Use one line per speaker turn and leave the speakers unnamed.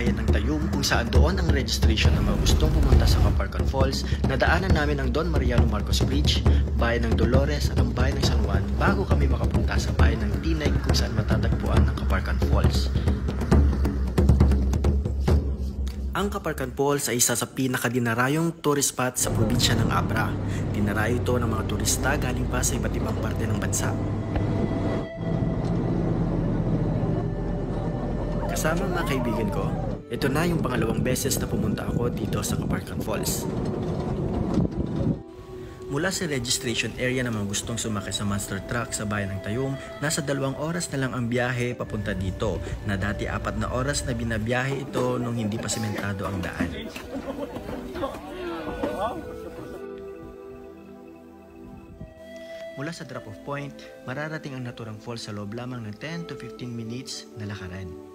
bayan ng Tayum kung saan doon ang registration ng mga gustong pumunta sa Caparcan Falls. Nadaanan namin ang Don Mariano Marcos Bridge, bayan ng Dolores at ang bayan ng San Juan bago kami makapunta sa bayan ng Tineg kung saan matatagpuan ang Caparcan Falls. Ang Caparcan Falls ay isa sa pinakadinarayong tourist spot sa probinsya ng Abra. Dinarayo ito ng mga turista galing pa sa iba't ibang parte ng bansa. Kasama ang mga kaibigan ko, ito na yung pangalawang beses na pumunta ako dito sa Caparcan Falls. Mula sa registration area ng mga gustong sumakay sa monster truck sa bayan ng Tayum, nasa 2 oras na lang ang biyahe papunta dito, na dati 4 na oras na binabiyahe ito nung hindi pa sementado ang daan. Mula sa drop-off point, mararating ang naturang falls sa loob lamang ng 10 to 15 minutes na lakaran.